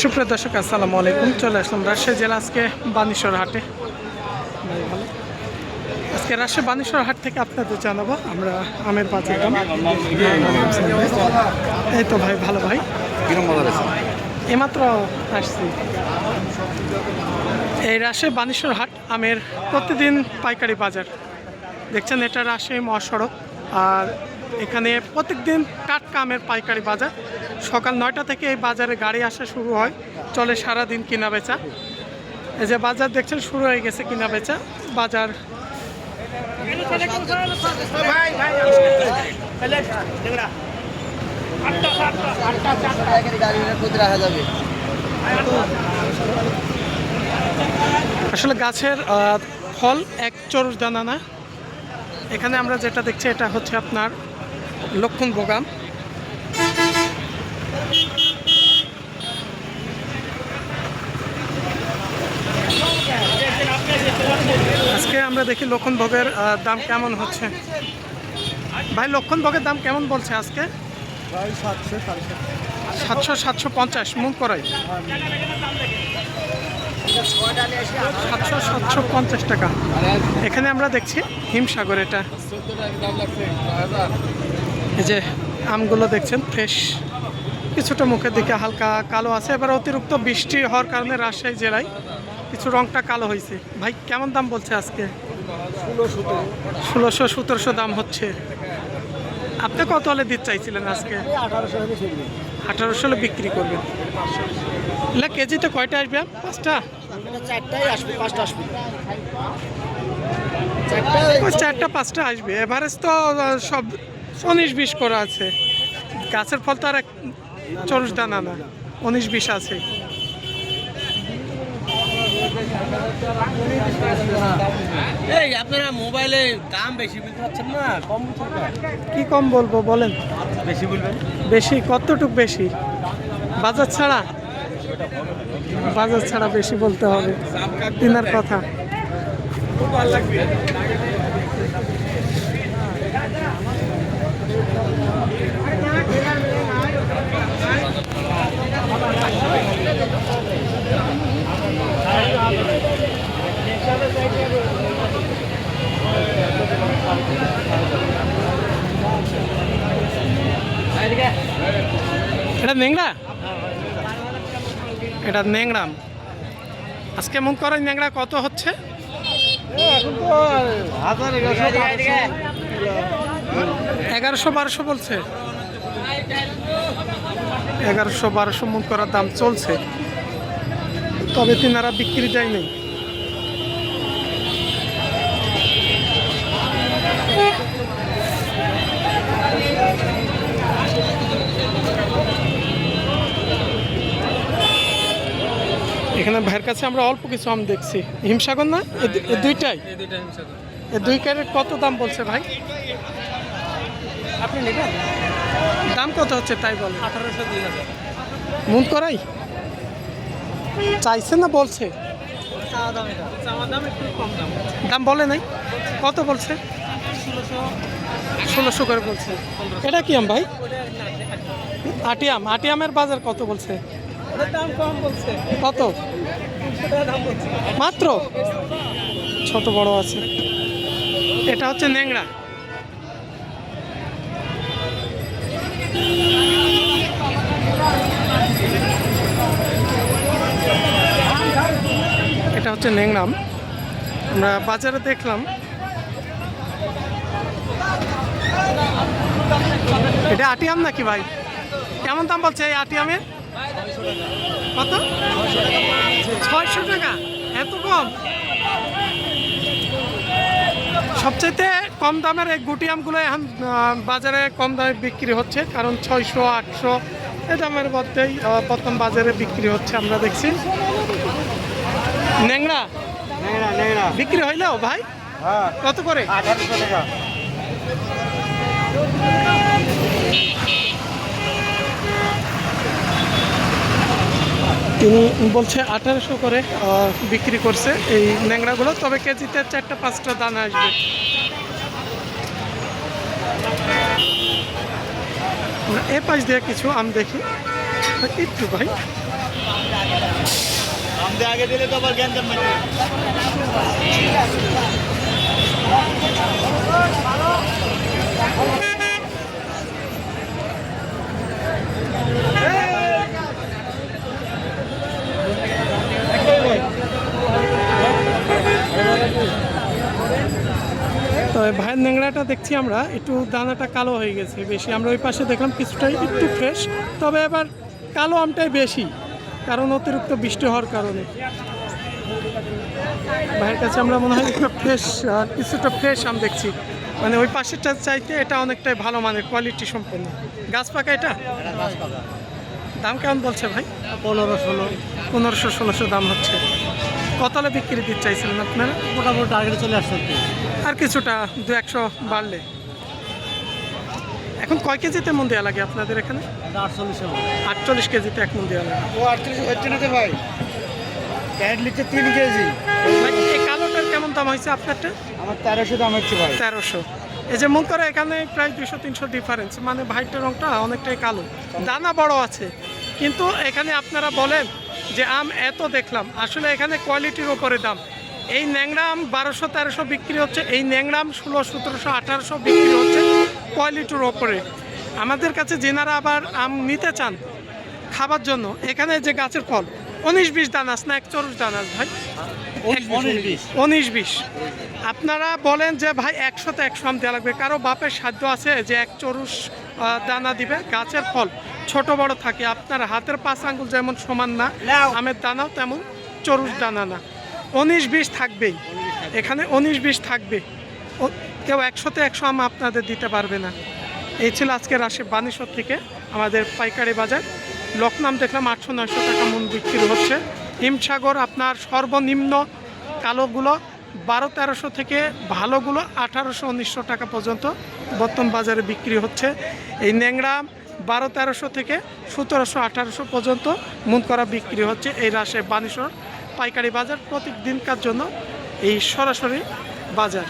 সুপ্রিয় দর্শক আসসালামু আলাইকুম। চলে আসলাম রাজশাহী জেলা আজকে বানেশ্বর হাটে। আজকে রাজশাহী বানেশ্বর হাট থেকে আপনাদের জানাবো আমরা আমের বাজার দাম। এই তো ভাই ভালো ভাই, এইমাত্র আসছি। এই রাজশাহী বানেশ্বর হাট আমের প্রতিদিন পাইকারি বাজার দেখছেন, এটা রাজশাহী মহাসড়ক। আর এখানে প্রত্যেকদিন টাটকা আমের পাইকারি বাজার। সকাল 9টা থেকে এই বাজারে গাড়ি আসা শুরু হয়, চলে সারাদিন কিনা বেচা। এই যে বাজার দেখছেন শুরু হয়ে গেছে কিনা বেচা বাজার। আসলে গাছের ফল এক চরুষ দানা না। এখানে আমরা যেটা দেখছি এটা হচ্ছে আপনার লক্ষণভোগ আম। আজকে আমরা দেখি লক্ষণভোগের দাম কেমন হচ্ছে। ভাই লক্ষণভোগের দাম কেমন বলছে আজকে? 700 750 মন করাই, 750 টাকা। এখানে আমরা দেখছি হিমসাগর, এটা এই যে আমগুলো দেখছেন ফ্রেশ, কিছুটা মুখের দিকে হালকা কালো আছে। এবার অতিরিক্ত বৃষ্টি হওয়ার কারণে রাজশাহী জেলায় কিছু রংটা কালো হয়েছে। ভাই কেমন দাম বলছে আজকে? 1600 1700 দাম হচ্ছে। আপনি কত হলে দিতে চাইছিলেন আজকে? 1800 হলে বিক্রি করবেন। না কেজিতে কয়টা আসবে? 5টা? 4টা 5টা আসবে। এভারেজ তো সব 19-20 করা আছে। গাছের ফল তো আর 40 দানা না, 19-20 আছে। এই আপনারা মোবাইলে দাম বেশি বলতে পারছেন না, কম কি কম বলবো বলেন? বেশি বলবেন। বেশি কতটুক বেশি? বাজার ছাড়া, বাজার ছাড়া বেশি বলতে হবে, কেনার কথা। এটা ন্যাংরা, এটা ন্যাংরাম। আজকে মন করেন ন্যাংরা কত হচ্ছে? এখন তো 1100-1200 বলছে। 1100-1200 মন করার দাম চলছে, তবে তিনারা বিক্রি যায় নাই। এখানে ভাইয়ের কাছে আমরা অল্প কিছু আম দেখছি। হিমসাগর না, দুইটাই? এই 2 ক্যারেট কত দাম বলছে ভাই? আপনি নেবেন? দাম কত হচ্ছে তাই বলে? 1800 2000 মন করাই চাইছে না বলছে? দাম বলে নাই, কত বলছে? 1600 করে বলছে। এটা কি আম ভাই? আটিয়াম। আটিয়ামের বাজার কত বলছে? দাম কম বলছে। কত? মাত্র? ছোট বড় আছে। এটা হচ্ছে ন্যাংরা। এটা হচ্ছে ন্যাংরাম। আমরা বাজারে দেখলাম। এটা আটিয়াম নাকি ভাই? কেমন দাম বলছে এই আটিয়ামের? কত? 600 টাকা? এত কম? সবচাইতে কম দামের এই গুটি আমগুলো এখন বাজারে কম দামে বিক্রি হচ্ছে, কারণ 600-800 এই দামের মধ্যেই প্রথম বাজারে বিক্রি হচ্ছে আমরা দেখছি। ন্যাংরা বিক্রি হইলেও ভাই কত করে? 1800 টাকা। তিনি বলছে 1800 করে বিক্রি করছে এই ন্যাংরাগুলো, তবে কেজিতে 4টা-5টা দানা আসবে। এ পাশ দিয়ে কিছু আম দেখি। একটু ভাই আগে দিলে তো আবার জ্ঞান জন্মাইতে। তো ভাইয়ের ন্যাংরাটা দেখছি আমরা একটু দানাটা কালো হয়ে গেছে বেশি। আমরা ওই পাশে দেখলাম কিছুটাই একটু ফ্রেশ, তবে এবার কালো আমটাই বেশি, কারণ অতিরিক্ত বৃষ্টি হওয়ার কারণে। ভাইয়ের কাছে আমরা মনে হয় একটু ফ্রেশ, কিছুটা ফ্রেশ আম দেখছি, মানে ওই পাশেরটা চাইতে এটা অনেকটাই ভালো মানের কোয়ালিটি সম্পন্ন। গাছ পাকা এটা দাম কেমন বলছে ভাই? 1500-1600 দাম হচ্ছে। কতলে বিক্রি দিতে চাইছিলেন আপনারা? মোটামুটি টার্গেটে চলে আসছে আর কিছুটা 200 বাড়লে। এখন কয় কেজিতে মন দেওয়া লাগে আপনাদের এখানে? 48 কেজিতে এক মন দেওয়া লাগে। ও 38 হচ্ছে না ভাই, প্যান্ট নিচ্ছে 3 কেজি। ভাই এই কালোটার কেমন দাম হয়েছে আপনারটা? আমার 1300 দাম হচ্ছে ভাই। 1300। এই যে মন করে এখানে প্রায় 200-300 ডিফারেন্স, মানে ভাইটার রঙটা অনেকটাই কালো, দানা বড় আছে। কিন্তু এখানে আপনারা বলেন যে আম এত দেখলাম, আসলে এখানে কোয়ালিটির ওপরে দাম। এই ন্যাংরা আম 1200-1300 বিক্রি হচ্ছে, এই ন্যাংরা আম 1600-1700-1800 বিক্রি হচ্ছে কোয়ালিটির ওপরে। আমাদের কাছে যেনারা আবার আম নিতে চান খাবার জন্য, এখানে যে গাছের ফল 19-20 দানাস না 1 দানাস ভাই? 19-20। আপনারা বলেন যে ভাই 100-তে 100 আম দেওয়া লাগবে, কারো বাপের সাধ্য আছে যে 1 দানা দিবে? গাছের ফল ছোট বড় থাকে, আপনার হাতের 5 আঙ্গুল যেমন সমান না, আমের দানাও তেমন চরুষ দানা না। 19-20 থাকবেই এখানে, 19-20 থাকবে। কেউ 100-তে 100 আম আপনাদের দিতে পারবে না। এই ছিল আজকে রাজশাহী বানেশ্বর থেকে আমাদের পাইকারি বাজার। লকনাম দেখলাম 800-900 টাকা মন বিক্রি হচ্ছে। হিমসাগর আপনার সর্বনিম্ন কালোগুলো 1200-1300 থেকে ভালোগুলো 1800-1900 টাকা পর্যন্ত বর্তমান বাজারে বিক্রি হচ্ছে। এই ন্যাংরা 1200-1300 থেকে 1700-1800 পর্যন্ত মন করা বিক্রি হচ্ছে এই রাজশাহী বানেশ্বর পাইকারি বাজার। প্রত্যেক দিনকার জন্য এই সরাসরি বাজার।